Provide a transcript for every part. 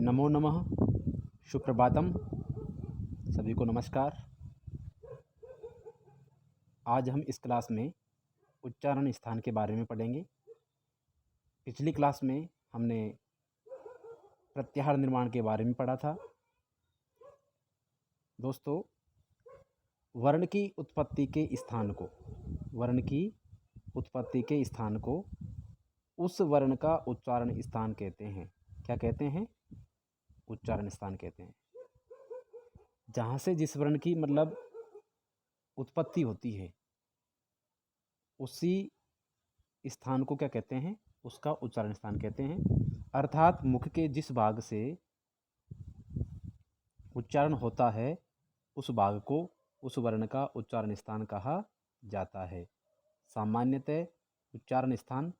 नमो नमः। सुप्रभातम। सभी को नमस्कार। आज हम इस क्लास में उच्चारण स्थान के बारे में पढ़ेंगे। पिछली क्लास में हमने प्रत्याहार निर्माण के बारे में पढ़ा था। दोस्तों, वर्ण की उत्पत्ति के स्थान को उस वर्ण का उच्चारण स्थान कहते हैं। क्या कहते हैं? उच्चारण स्थान कहते हैं। जहाँ से जिस वर्ण की उत्पत्ति होती है, उसी स्थान को क्या कहते हैं? उसका उच्चारण स्थान कहते हैं। अर्थात मुख के जिस भाग से उच्चारण होता है, उस भाग को उस वर्ण का उच्चारण स्थान कहा जाता है। सामान्यतः उच्चारण स्थान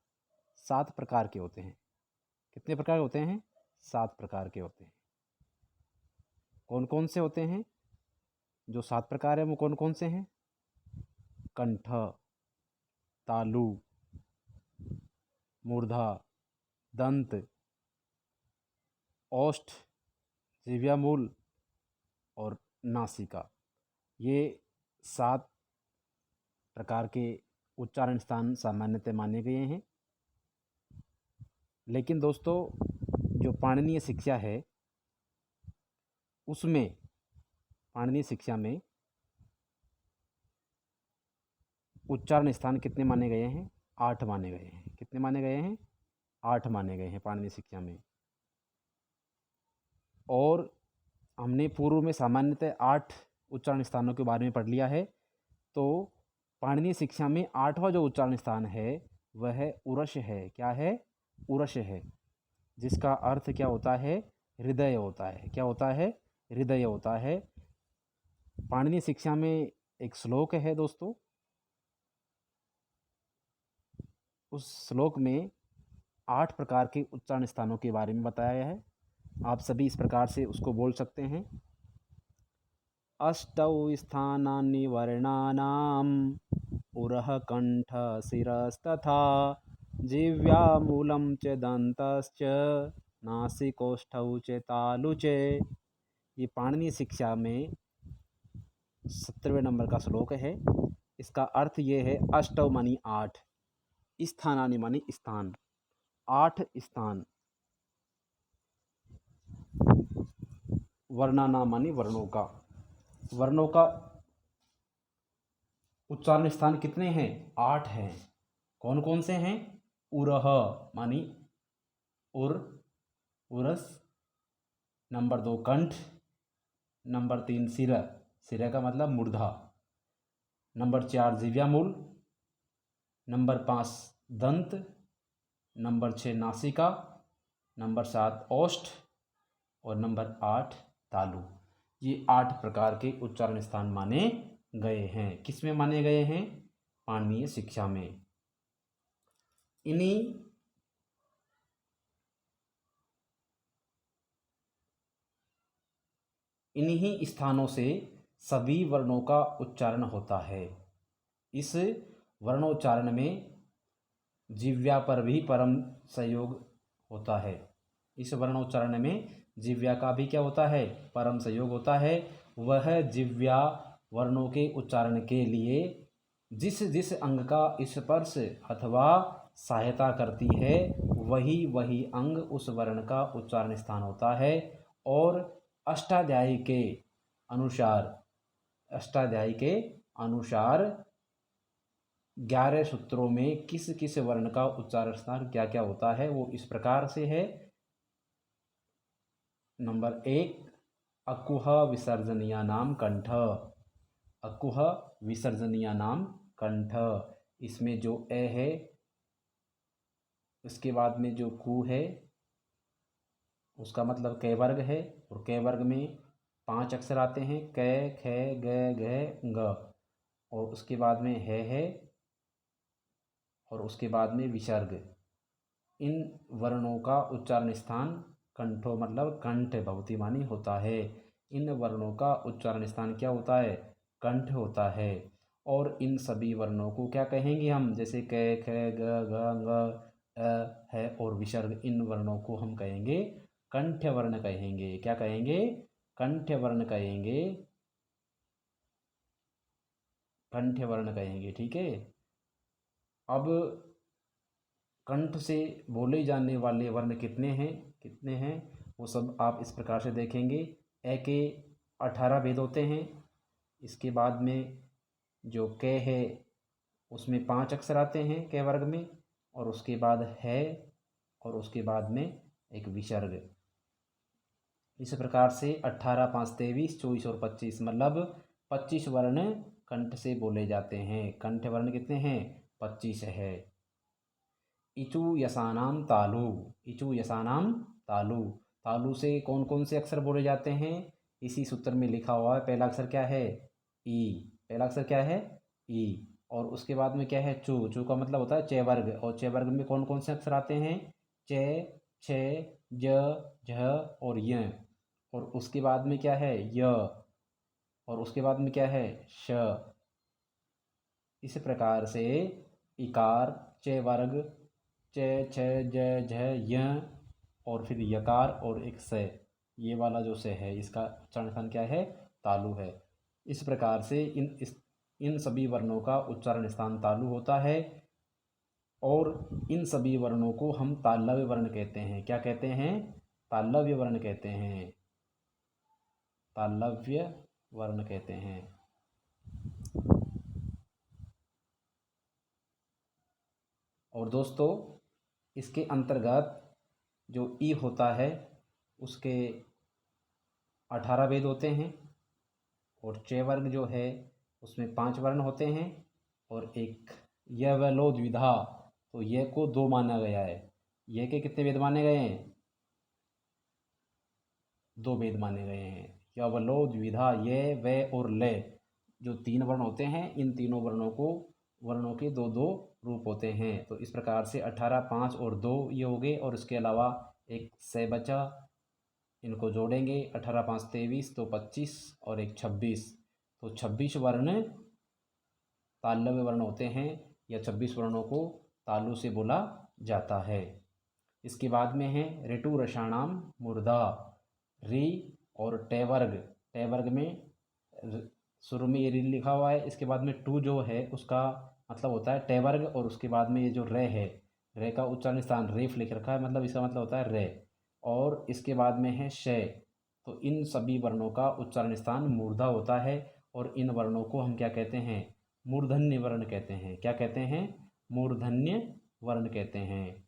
7 प्रकार के होते हैं। कितने प्रकार होते हैं? 7 प्रकार के होते हैं। कौन कौन से होते हैं? जो 7 प्रकार है वो कौन कौन से हैं? कंठ, तालु, मूर्धा, दंत, ओष्ठ, जिह्वामूल और नासिका। ये 7 प्रकार के उच्चारण स्थान सामान्यतः माने गए हैं। लेकिन दोस्तों, जो पाणिनीय शिक्षा है, उसमें पाणिनीय शिक्षा में उच्चारण स्थान कितने माने गए हैं? 8 माने गए हैं। कितने माने गए हैं? 8 माने गए हैं पाणिनीय शिक्षा में। और हमने पूर्व में सामान्यतः 8 उच्चारण स्थानों के बारे में पढ़ लिया है। तो पाणिनीय शिक्षा में 8वां जो उच्चारण स्थान है वह उरस है। क्या है? उरस है, जिसका अर्थ क्या होता है? हृदय होता है। क्या होता है? हृदय होता है। पाणिनीय शिक्षा में एक श्लोक है दोस्तों। उस श्लोक में 8 प्रकार के उच्चारण स्थानों के बारे में बताया गया है। आप सभी इस प्रकार से उसको बोल सकते हैं। अष्टौ स्थानानि वर्णानाम् उरः कंठ शिरस्तथा जिह्वामूलं च दन्तश्च नासिकोष्ठौ च तालु च। ये पाणिनीय शिक्षा में 17वें नंबर का श्लोक है। इसका अर्थ ये है, अष्टौ मानी 8, स्थानानि मानी स्थान, 8 स्थान, वर्णानाम मानी वर्णों का उच्चारण स्थान कितने हैं? 8 हैं। कौन कौन से हैं? उरह मानी उरस, नंबर 2 कंठ, नंबर 3 सिर का मतलब मूर्धा, नंबर 4 जिह्वामूल, नंबर 5 दंत, नंबर 6 नासिका, नंबर 7 ओष्ठ और नंबर 8 तालु। ये 8 प्रकार के उच्चारण स्थान माने गए हैं। किस में माने गए हैं? पाणिनीय शिक्षा में। इन्हीं स्थानों से सभी वर्णों का उच्चारण होता है। इस वर्णोच्चारण में जिह्वा पर भी परम सहयोग होता है। इस वर्णोच्चारण में जिह्वा का भी क्या होता है? परम सहयोग होता है। वह जिह्वा वर्णों के उच्चारण के लिए जिस जिस अंग का स्पर्श अथवा सहायता करती है, वही वही अंग उस वर्ण का उच्चारण स्थान होता है। और अष्टाध्यायी के अनुसार 11 सूत्रों में किस किस वर्ण का उच्चारण स्थान क्या क्या होता है, वो इस प्रकार से है। नंबर 1, अकुह विसर्जनीय नाम कंठ। अकुह विसर्जनीय नाम कंठ। इसमें जो ए है, उसके बाद में जो कु है, उसका मतलब कै वर्ग है। और कै वर्ग में 5 अक्षर आते हैं, कै, ख, ग, घ, ग। और उसके बाद में है और उसके बाद में विसर्ग। इन वर्णों का उच्चारण स्थान कंठो मतलब कंठ भवती मानी होता है। इन वर्णों का उच्चारण स्थान क्या होता है? कंठ होता है। और इन सभी वर्णों को क्या कहेंगे हम? जैसे क, ख, ग, घ, है और विसर्ग, इन वर्णों को हम कहेंगे कंठ वर्ण कहेंगे। क्या कहेंगे? कंठ वर्ण कहेंगे, कंठ वर्ण कहेंगे। ठीक है। अब कंठ से बोले जाने वाले वर्ण कितने हैं, कितने हैं वो सब आप इस प्रकार से देखेंगे। ए के 18 भेद होते हैं। इसके बाद में जो क है उसमें 5 अक्षर आते हैं क वर्ग में, और उसके बाद है, और उसके बाद में एक विसर्ग। इस प्रकार से 18, 5, 23, 24 और 25 मतलब 25 वर्ण कंठ से बोले जाते हैं। कंठ वर्ण कितने हैं? 25 है। इचु यसानाम तालु, इचु यसानाम तालु, तालु से कौन कौन से अक्षर बोले जाते हैं? इसी सूत्र में लिखा हुआ है। पहला अक्षर क्या है? ई। पहला अक्षर क्या है? ई। और उसके बाद में क्या है? चू। चू का मतलब होता है च वर्ग, और च वर्ग में कौन कौन से अक्षर आते हैं? च, छ, ज, झ और य। और उसके बाद में क्या है? य। और उसके बाद में क्या है? श। इस प्रकार से इकार, च वर्ग, च, छ, ज, झ, य, और फिर यकार और एक से, ये वाला जो से है इसका उच्चारण स्थान क्या है? तालु है। इस प्रकार से इन सभी वर्णों का उच्चारण स्थान तालु होता है, और इन सभी वर्णों को हम तालव्य वर्ण कहते हैं। क्या कहते हैं? तालव्य वर्ण कहते हैं। तालव्य वर्ण कहते हैं। और दोस्तों, इसके अंतर्गत जो ई होता है उसके 18 भेद होते हैं, और च वर्ग जो है उसमें 5 वर्ण होते हैं, और एक य व लो द्विधा, तो ये को 2 माना गया है। ये के कितने भेद माने गए हैं? 2 भेद माने गए हैं। य व लो द्विधा, ये व और ले जो 3 वर्ण होते हैं, इन तीनों वर्णों के 2-2 रूप होते हैं। तो इस प्रकार से 18, 5 और 2 ये हो गए, और इसके अलावा एक से बचा, इनको जोड़ेंगे 18, 5, 23 तो 25 और एक 26, तो 26 वर्ण तालव्य वर्ण होते हैं, या 26 वर्णों को तालु से बोला जाता है। इसके बाद में है ऋतु रसाणाम मुर्दा, री और टे वर्ग। टे वर्ग में शुरू में ये री लिखा हुआ है, इसके बाद में टू जो है उसका मतलब होता है टे वर्ग, और उसके बाद में ये जो रे है, रे का उच्चारण स्थान रेफ लिख रखा है, मतलब इसका मतलब होता है रे, और इसके बाद में है शय। तो इन सभी वर्णों का उच्चारण स्थान मूर्धा होता है, और इन वर्णों को हम क्या कहते हैं? मूर्धन्य वर्ण कहते हैं। क्या कहते हैं? मूर्धन्य वर्ण कहते हैं।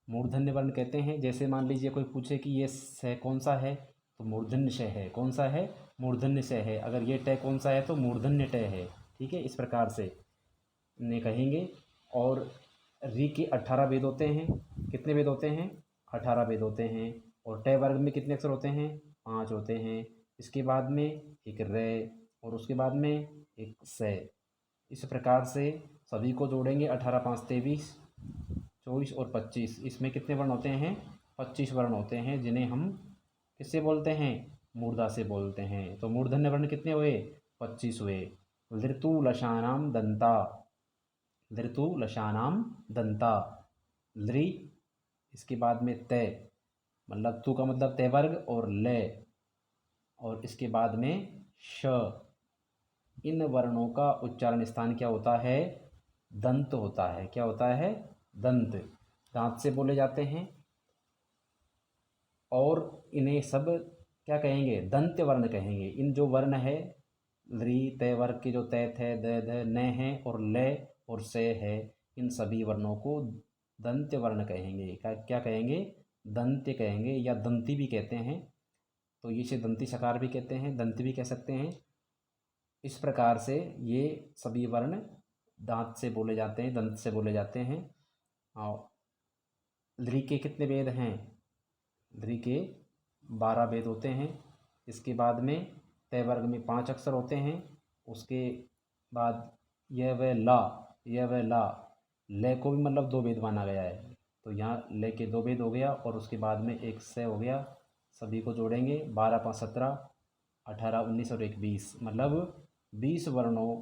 मूर्धन्य वर्ण कहते हैं, जैसे मान लीजिए कोई पूछे कि ये स कौन सा है, तो मूर्धन्य श है। कौन सा है? मूर्धन्य श है। अगर ये ट कौन सा है, तो मूर्धन्य ट है। ठीक है, इस प्रकार से ने कहेंगे। और री के 18 भेद होते हैं। कितने भेद होते हैं? 18 भेद होते हैं। और ट वर्ग में कितने अक्षर होते हैं? 5 होते हैं। इसके बाद में एक रे, और उसके बाद में एक से। इस प्रकार से सभी को जोड़ेंगे 18, 5, 23, 24 और 25। इसमें कितने वर्ण होते हैं? 25 वर्ण होते हैं, जिन्हें हम किससे बोलते हैं? मूर्धा से बोलते हैं। तो मूर्धन्य वर्ण कितने हुए? 25 हुए। लृतु लशानाम दंता, लृतु लशानाम दंता, लृ, इसके बाद में तय, मतलब तु का मतलब तय वर्ग, और ले, और इसके बाद में श। इन वर्णों का उच्चारण स्थान क्या होता है? दंत होता है। क्या होता है? दंत। दांत से बोले जाते हैं, और इन्हें सब क्या कहेंगे? दंत्य वर्ण कहेंगे। इन जो वर्ण है री तय वर्ग के जो तय थे, द, न है, और ले और से है, इन सभी वर्णों को दंत्य वर्ण कहेंगे। क्या कहेंगे? दंत्य कहेंगे, या दंती भी कहते हैं। तो इसे दंती सकार भी कहते हैं, दंती भी कह सकते हैं। इस प्रकार से ये सभी वर्ण दांत से बोले जाते हैं, दंत से बोले जाते हैं। और लृ के कितने भेद हैं? लृ के 12 भेद होते हैं। इसके बाद में तय वर्ग में 5 अक्षर होते हैं। उसके बाद य व ला, य व ला, ले को भी मतलब 2 भेद माना गया है, तो यहाँ ले के 2 भेद हो गया, और उसके बाद में एक से हो गया। सभी को जोड़ेंगे 12, 5, 17, 18, 19 और 21, मतलब 20 वर्णों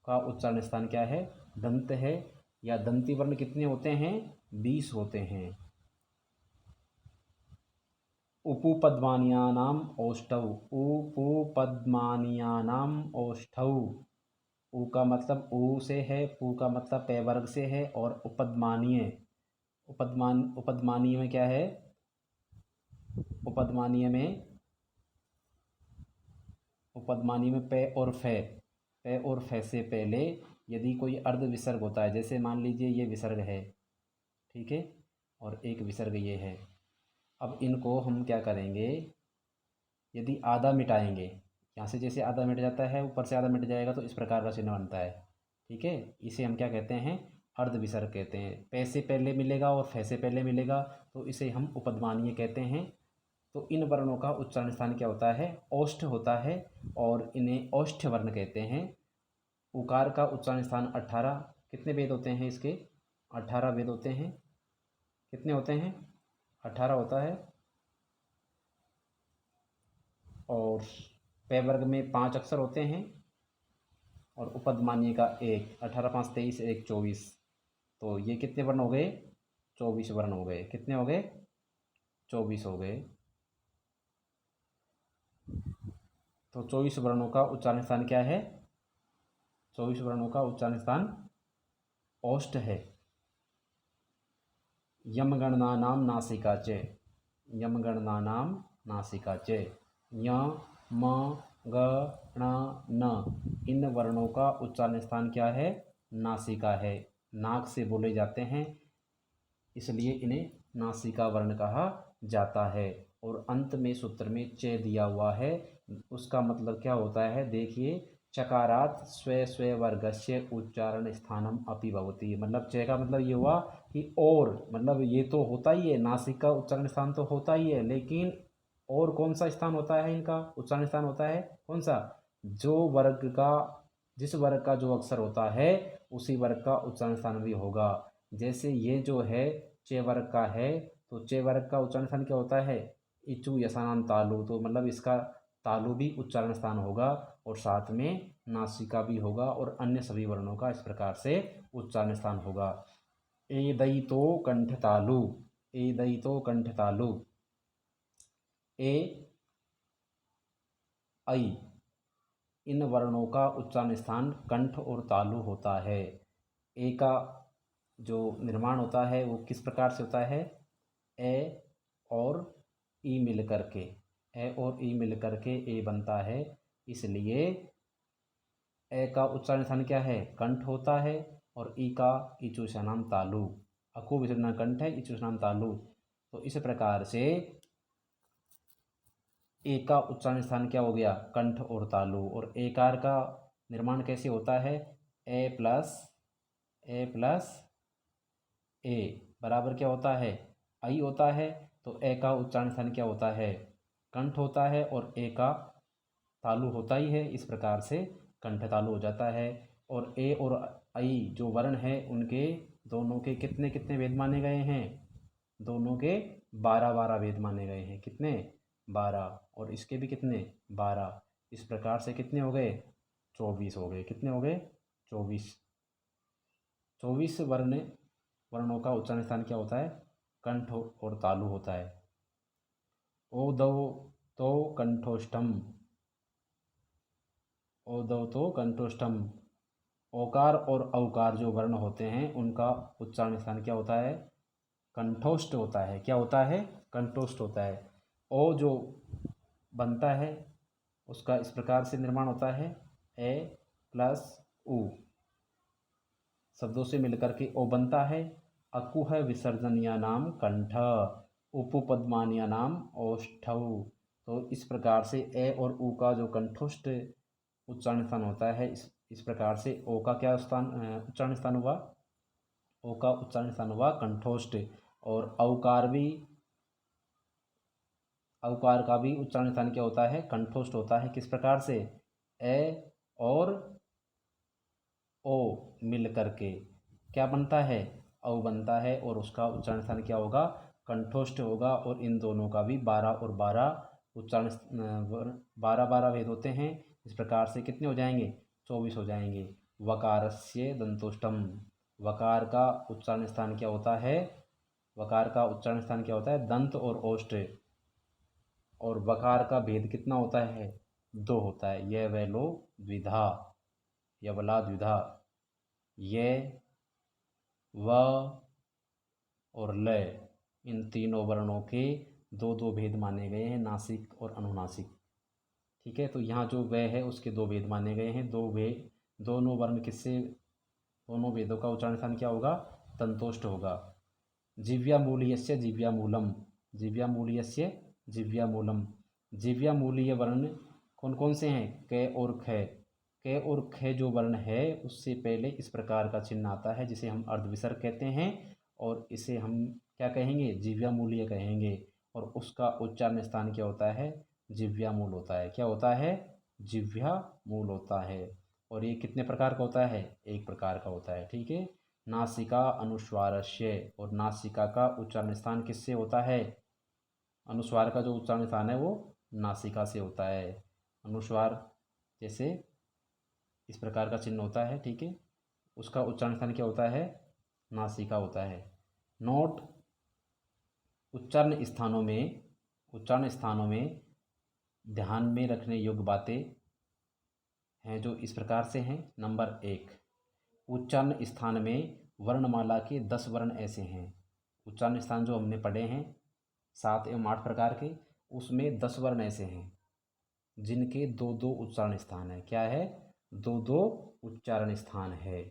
का उच्चारण स्थान क्या है? दंत है। या दंती वर्ण कितने होते हैं? 20 होते हैं। उपपद्मानीयानाम् औष्ठौ, उपपद्मानीयानाम् औष्ठौ। उ का मतलब ऊ से है, पू का मतलब पै वर्ग से है, और उपपद्मानीय, उपपद्मानीय में क्या है? उपपद्मानीय में पे और फे से पहले यदि कोई अर्ध विसर्ग होता है, जैसे मान लीजिए ये विसर्ग है, ठीक है, और एक विसर्ग ये है। अब इनको हम क्या करेंगे, यदि आधा मिटाएंगे, यहाँ से जैसे आधा मिट जाता है, ऊपर से आधा मिट जाएगा, तो इस प्रकार का चिन्ह बनता है, ठीक है। इसे हम क्या कहते हैं? अर्ध विसर्ग कहते हैं। पे से पहले मिलेगा और फे से पहले मिलेगा, तो इसे हम उपपद्मानीय कहते हैं। तो इन वर्णों का उच्चारण स्थान क्या होता है? ओष्ठ होता है, और इन्हें ओष्ठ वर्ण कहते हैं। उकार का उच्चारण स्थान 18। कितने वेद होते हैं इसके? 18 वेद होते हैं। कितने होते हैं? 18 होता है। और पे वर्ग में 5 अक्षर होते हैं, और उपपद्मानीय का 1। 18 5 23, 1 24। तो ये कितने वर्ण हो गए? 24 वर्ण हो गए। कितने हो गए? 24 हो गए। तो 24 वर्णों का उच्चारण स्थान क्या है? 24 वर्णों का उच्चारण स्थान ओष्ठ है। यमगणनानां नासिका च, यमगणनानां नासिका च, य म ग ण न, इन वर्णों का उच्चारण स्थान क्या है? नासिका है। नाक से बोले जाते हैं, इसलिए इन्हें नासिका वर्ण कहा जाता है। और अंत में सूत्र में च दिया हुआ है, उसका मतलब क्या होता है? देखिए, चकारात स्वे स्वे वर्गस्य उच्चारण स्थानम अपि भवति। मतलब च का मतलब ये हुआ कि और, मतलब ये तो होता ही है, नासिक का उच्चारण स्थान तो होता ही है, लेकिन और कौन सा स्थान होता है? इनका उच्चारण स्थान होता है कौन सा? जो वर्ग का, जिस वर्ग का जो अक्षर होता है, उसी वर्ग का उच्चारण स्थान भी होगा। जैसे ये जो है चे वर्ग का है, तो चे वर्ग का उच्चारण स्थान क्या होता है? इचु यसानाम तालु। तो मतलब इसका तालु भी उच्चारण स्थान होगा, और साथ में नासिका भी होगा, और अन्य सभी वर्णों का इस प्रकार से उच्चारण स्थान होगा। एदयितो कंठ तालु, एदयितो कंठ तालु, ए ऐ, इन वर्णों का उच्चारण स्थान कंठ और तालु होता है। ए का जो निर्माण होता है वो किस प्रकार से होता है? ए और ई मिल करके, ए और ई मिल करके ए बनता है, इसलिए ए का उच्चारण स्थान क्या है? कंठ होता है, और ई का इचुषानाम तालु, अकु विसर्जन कंठ है, इचुषानाम तालु। तो इस प्रकार से ए का उच्चारण स्थान क्या हो गया? कंठ और तालु। और एकार का निर्माण कैसे होता है? ए प्लस ए बराबर क्या होता है? आई होता है। तो ए का उच्चारण स्थान क्या होता है? कंठ होता है, और ए का तालु होता ही है, इस प्रकार से कंठ तालु हो जाता है। और ए और आई जो वर्ण है, उनके दोनों के कितने कितने वेद माने गए हैं? दोनों के 12 वेद माने गए हैं। कितने? 12। और इसके भी कितने? 12। इस प्रकार से कितने हो गए? 24 हो गए। कितने हो गए? 24। 24 वर्णों का उच्चारण स्थान क्या होता है? कंठ और तालु होता है। ओदौ तो कंठोष्ठम, ओदौ तो कंठोष्ठम। ओकार और औकार जो वर्ण होते हैं, उनका उच्चारण स्थान क्या होता है? कंठोष्ठ होता है। क्या होता है? कंठोष्ठ होता है। ओ जो बनता है, उसका इस प्रकार से निर्माण होता है, ए प्लस उ शब्दों से मिलकर के ओ बनता है। अकुह विसर्जनीय नाम कंठ, उपपद्मानीय नाम औष्ठौ। तो इस प्रकार से ए और उ का जो कंठोष्ठ उच्चारण स्थान होता है, इस प्रकार से ओ का क्या स्थान, उच्चारण स्थान हुआ? ओ का उच्चारण स्थान हुआ कंठोष्ठ। और औकार का भी उच्चारण स्थान क्या होता है? कंठोष्ठ होता है। किस प्रकार से? ए और ओ मिल करके क्या बनता है? औ बनता है, और उसका उच्चारण स्थान क्या होगा? कंठोष्ठ होगा। और इन दोनों का भी 12 और 12 उच्चारण, 12 वेद होते हैं। इस प्रकार से कितने हो जाएंगे? 24 हो जाएंगे। वकारस्य दंतोष्टम, वकार का उच्चारण स्थान क्या होता है? वकार का उच्चारण स्थान क्या होता है? दंत और ओष्ठ। और वकार का भेद कितना होता है? 2 होता है। य व लो द्विधा, यबला द्विधा। ये व और ल, इन तीनों वर्णों के दो दो भेद माने गए हैं, नासिक और अनुनासिक। ठीक है, तो यहाँ जो व है उसके दो भेद माने गए हैं। दोनों वर्ण किससे, दोनों भेदों का उच्चारण स्थान क्या होगा? तंतोष्ट होगा। जिव्यामूलीयस्य जिव्यामूलम, जिव्यामूलीयस्य जिव्यामूलम। जिव्यामूलीय वर्ण कौन कौन से हैं? क और ख। क और ख जो वर्ण है उससे पहले इस प्रकार का चिन्ह आता है जिसे हम अर्धविसर्ग कहते हैं, और इसे हम क्या कहेंगे? जिव्यामूलीय कहेंगे। और उसका उच्चारण स्थान क्या होता है? जिव्यामूल होता है। क्या होता है? जिव्यामूल होता है। और ये कितने प्रकार का होता है? एक प्रकार का होता है। ठीक है, नासिका अनुस्वारस्य, और नासिका का उच्चारण स्थान किससे होता है? अनुस्वार का जो उच्चारण स्थान है वो नासिका से होता है। अनुस्वार जैसे इस प्रकार का चिन्ह होता है, ठीक है, उसका उच्चारण स्थान क्या होता है? नासिका होता है। नोट, उच्चारण स्थानों में ध्यान में रखने योग्य बातें हैं जो इस प्रकार से हैं। नंबर 1, उच्चारण स्थान में वर्णमाला के 10 वर्ण ऐसे हैं। उच्चारण स्थान जो हमने पढ़े हैं 7 एवं 8 प्रकार के, उसमें 10 वर्ण ऐसे हैं जिनके दो दो उच्चारण स्थान है। क्या है? दो दो उच्चारण स्थान है।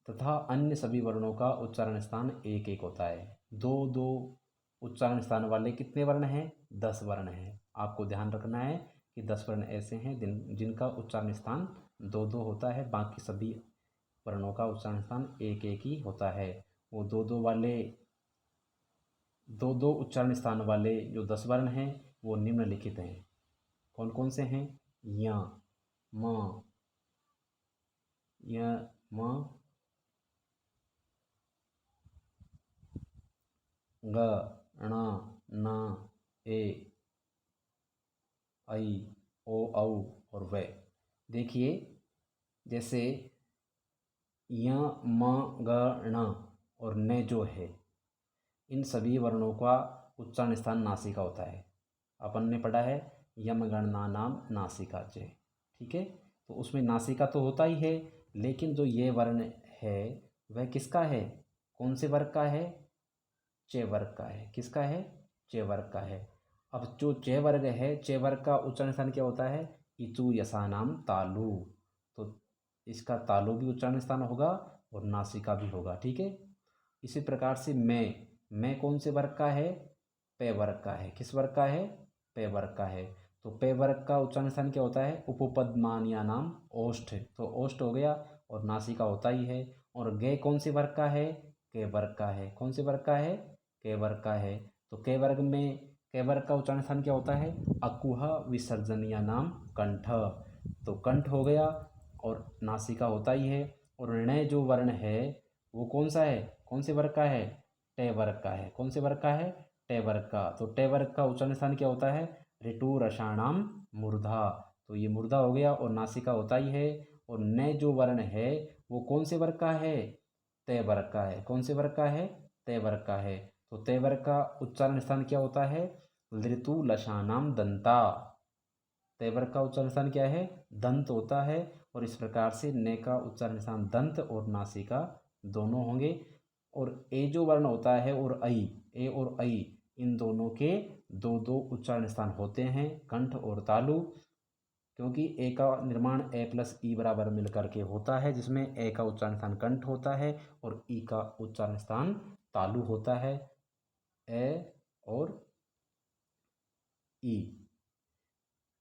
तथा अन्य सभी वर्णों का उच्चारण स्थान एक एक होता है। दो दो उच्चारण स्थान वाले कितने वर्ण हैं? 10 वर्ण हैं। आपको ध्यान रखना है कि 10 वर्ण ऐसे हैं जिनका उच्चारण स्थान दो दो होता है, बाकी सभी वर्णों का उच्चारण स्थान एक एक ही होता है। वो दो दो उच्चारण स्थान वाले जो 10 वर्ण हैं वो निम्नलिखित हैं। कौन कौन से हैं? य, म, य, म, ग, ण, न, ए, ऐ, ओ, औ और व। देखिए, जैसे य, म, ग, ण और न जो है, इन सभी वर्णों का उच्चारण स्थान नासिका होता है। अपन ने पढ़ा है यम गणना नाम नासिका च। ठीक है, तो उसमें नासिका तो होता ही है, लेकिन जो ये वर्ण है वह किसका है? कौन से वर्ग का है? च वर्ग का है। किसका है? च वर्ग का है। अब जो च वर्ग है, च वर्ग का उच्चारण स्थान क्या होता है? इचु यसानाम तालु। तो इसका तालु भी उच्चारण स्थान होगा और नासिका भी होगा। ठीक है, इसी प्रकार से मैं कौन से वर्ग का है? पे वर्ग का है। किस वर्ग का है? पे वर्ग का है। तो पे वर्ग का उच्चारण स्थान क्या होता है? उपपदमानिया नाम ओष्ठ। तो ओष्ठ हो गया और नासिका होता ही है। और गे कौन से वर्ग का है? के वर्ग का है। कौन से वर्ग का है? के वर्ग का है। तो के वर्ग में के वर्ग का उच्चारण स्थान क्या होता है? अकुह विसर्जनीय नाम कंठ। तो कंठ हो गया और नासिका होता ही है। और ण जो वर्ण है वो कौन सा है? कौन से वर्ग का है? टे वर्ग का है। कौन से वर्ग का है? टे वर्ग का। तो टे वर्ग का उच्चारण स्थान क्या होता है? ऋतु रसाणाम मूर्धा। तो ये मूर्धा हो गया और नासिका होता ही है। और न जो वर्ण है वो कौन से वर्ग का है? तय वर्ग का है। कौन से वर्ग का है? तय वर्ग का है। तो तय वर्ग का उच्चारण स्थान क्या होता है? ऋतु लशानाम दंता। तय वर्ग का उच्चारण स्थान क्या है? दंत होता है। और इस प्रकार से न का उच्चारण स्थान दंत और नासिका दोनों होंगे। और ए जो वर्ण होता है और ऐ, ए और ऐ, इन दोनों के दो दो उच्चारण स्थान होते हैं, कंठ और तालु। क्योंकि ए का निर्माण ए प्लस ई बराबर मिलकर के होता है, जिसमें ए का उच्चारण स्थान कंठ होता है और ई का उच्चारण स्थान तालु होता है। ए और ई,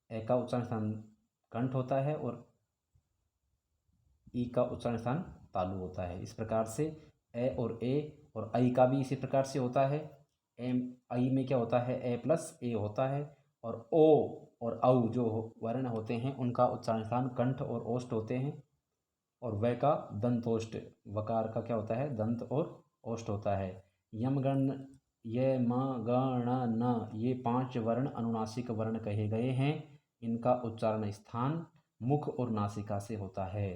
ए का उच्चारण स्थान कंठ होता है और ई का उच्चारण स्थान तालु होता है। इस प्रकार से ए और आई का भी इसी प्रकार से होता है। एम आई में क्या होता है? ए प्लस ए होता है। और ओ और औ जो वर्ण होते हैं उनका उच्चारण स्थान कंठ और ओष्ठ होते हैं। और व का दंतोष्ठ, वकार का क्या होता है? दंत और ओष्ठ होता है। यम गण, ये म गण न, ये 5 वर्ण अनुनासिक वर्ण कहे गए हैं। इनका उच्चारण स्थान मुख और नासिका से होता है।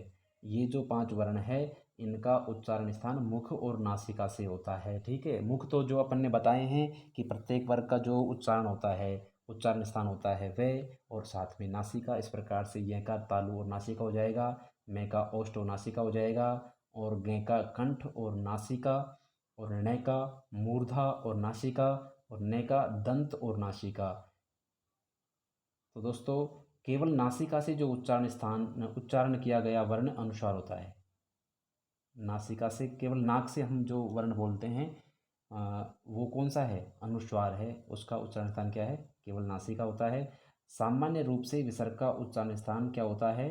ये जो 5 वर्ण है इनका उच्चारण स्थान मुख और नासिका से होता है। ठीक है, मुख तो जो अपन ने बताए हैं कि प्रत्येक वर्ग का जो उच्चारण होता है उच्चारण स्थान होता है वह, और साथ में नासिका। इस प्रकार से य का तालु और नासिका हो जाएगा, मैं का ओष्ठ और नासिका हो जाएगा, और गे का कंठ और नासिका, और न का मूर्धा और नासिका, और न का दंत और नासिका। तो दोस्तों केवल नासिका से जो उच्चारण किया गया वर्ण अनुस्वार होता है। नासिका से, केवल नाक से हम जो वर्ण बोलते हैं वो कौन सा है? अनुस्वार है। उसका उच्चारण स्थान क्या है? केवल नासिका होता है। सामान्य रूप से विसर्ग का उच्चारण स्थान क्या होता है?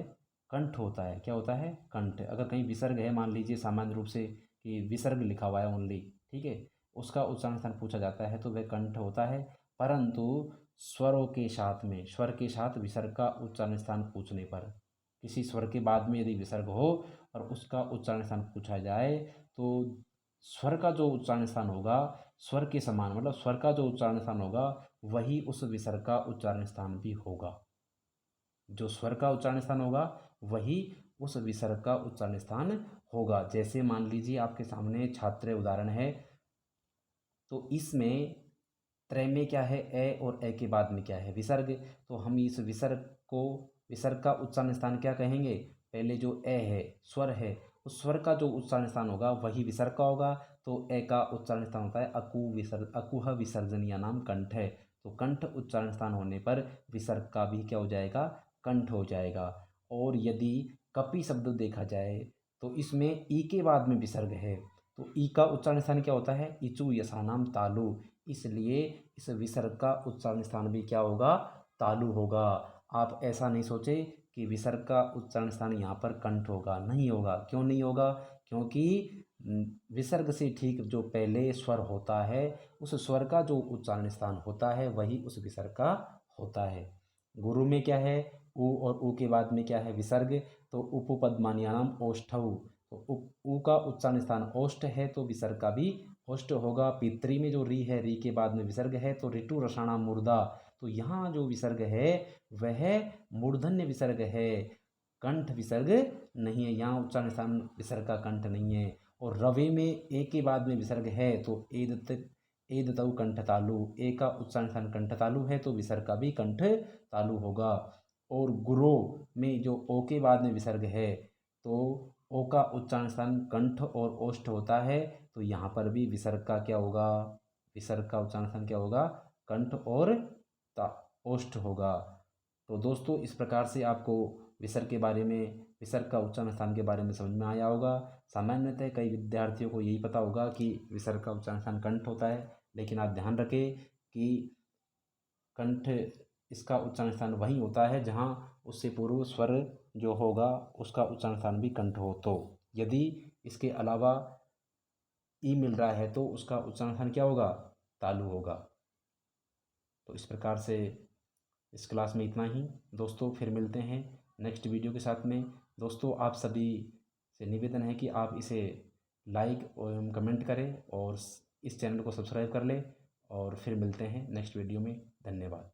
कंठ होता है। क्या होता है? कंठ। अगर कहीं विसर्ग है, मान लीजिए सामान्य रूप से कि विसर्ग लिखा हुआ है ओनली, ठीक है, उसका उच्चारण स्थान पूछा जाता है तो वह कंठ होता है। परंतु स्वरों के साथ में, स्वर के साथ विसर्ग का उच्चारण स्थान पूछने पर, किसी स्वर के बाद में यदि विसर्ग हो और उसका उच्चारण स्थान पूछा जाए तो स्वर का जो उच्चारण स्थान होगा, स्वर के समान, मतलब स्वर का जो उच्चारण स्थान होगा वही उस विसर्ग का उच्चारण स्थान भी होगा। जो स्वर का उच्चारण स्थान होगा वही उस विसर्ग का उच्चारण स्थान होगा। जैसे मान लीजिए आपके सामने छात्र उदाहरण है, तो इसमें त्रय में क्या है? ए, और ए के बाद में क्या है? विसर्ग। तो हम इस विसर्ग का उच्चारण स्थान क्या कहेंगे? पहले जो ए है, स्वर है, उस स्वर का जो उच्चारण स्थान होगा वही विसर्ग का होगा। तो ए का उच्चारण स्थान होता है अकुह विसर्जनीय नाम कंठ है। तो कंठ उच्चारण स्थान होने पर विसर्ग का भी क्या हो जाएगा? कंठ हो जाएगा। और यदि कपि शब्द देखा जाए तो इसमें ई के बाद में विसर्ग है, तो ई का उच्चारण स्थान क्या होता है? इचु यशानाम तालु। इसलिए इस विसर्ग का उच्चारण स्थान भी क्या होगा? तालु होगा। आप ऐसा नहीं सोचे कि विसर्ग का उच्चारण स्थान यहाँ पर कंठ होगा, नहीं होगा। क्यों नहीं होगा? क्योंकि विसर्ग से ठीक जो पहले स्वर होता है उस स्वर का जो उच्चारण स्थान होता है वही उस विसर्ग का होता है। गुरु में क्या है? उ, और उ के बाद में क्या है? विसर्ग। तो उपपद्मान्यानाम ओष्ठौ, तो उ का उच्चारण स्थान ओष्ठ है तो विसर्ग का भी ओष्ठ होगा। पितरी में जो री है, री के बाद में विसर्ग है तो ऋतु रसाणा मुर्दा, तो यहाँ जो विसर्ग है वह मूर्धन्य विसर्ग है, कंठ विसर्ग नहीं है। यहाँ उच्चारण स्थान विसर्ग का कंठ नहीं है। और रवे में ए के बाद में विसर्ग है तो एदतौ कंठ तालु, ए का उच्चारण स्थान कंठ तालु है तो विसर्ग का भी कंठ तालु होगा। और गुरो में जो ओ के बाद में विसर्ग है तो ओ का उच्चारण स्थान कंठ और ओष्ठ होता है, तो यहाँ पर भी विसर्ग का क्या होगा? विसर्ग का उच्चारण स्थान क्या होगा? कंठ और ओष्ठ होगा। तो दोस्तों इस प्रकार से आपको विसर्ग के बारे में, विसर्ग का उच्चारण स्थान के बारे में समझ में आया होगा। सामान्यतः कई विद्यार्थियों को यही पता होगा कि विसर्ग का उच्चारण स्थान कंठ होता है, लेकिन आप ध्यान रखें कि कंठ, इसका उच्चारण स्थान वही होता है जहाँ उससे पूर्व स्वर जो होगा उसका उच्चारण स्थान भी कंठ हो। तो यदि इसके अलावा ई मिल रहा है तो उसका उच्चारण स्थान क्या होगा? तालु होगा। तो इस प्रकार से इस क्लास में इतना ही दोस्तों, फिर मिलते हैं नेक्स्ट वीडियो के साथ में। दोस्तों आप सभी से निवेदन है कि आप इसे लाइक और कमेंट करें और इस चैनल को सब्सक्राइब कर लें, और फिर मिलते हैं नेक्स्ट वीडियो में। धन्यवाद।